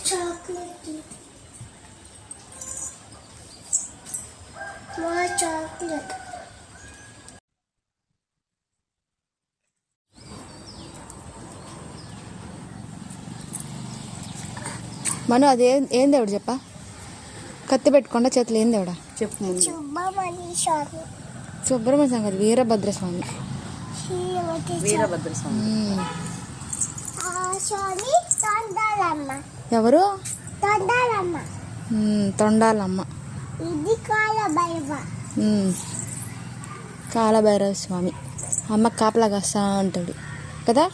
Chocolate chocolate మను అది ఏం దేవుడు చెప్పా? కత్తి పెట్టుకుండా చేతులు ఏం దేవుడా చెప్పు ముందు. సుబ్రహ్మణ్య స్వామి కాదు, వీరభద్రస్వామి. ఎవరు? తొండాలమ్మ. కాలభైరవ స్వామి. అమ్మ కాపలా కాస్తా అంటాడు కదా.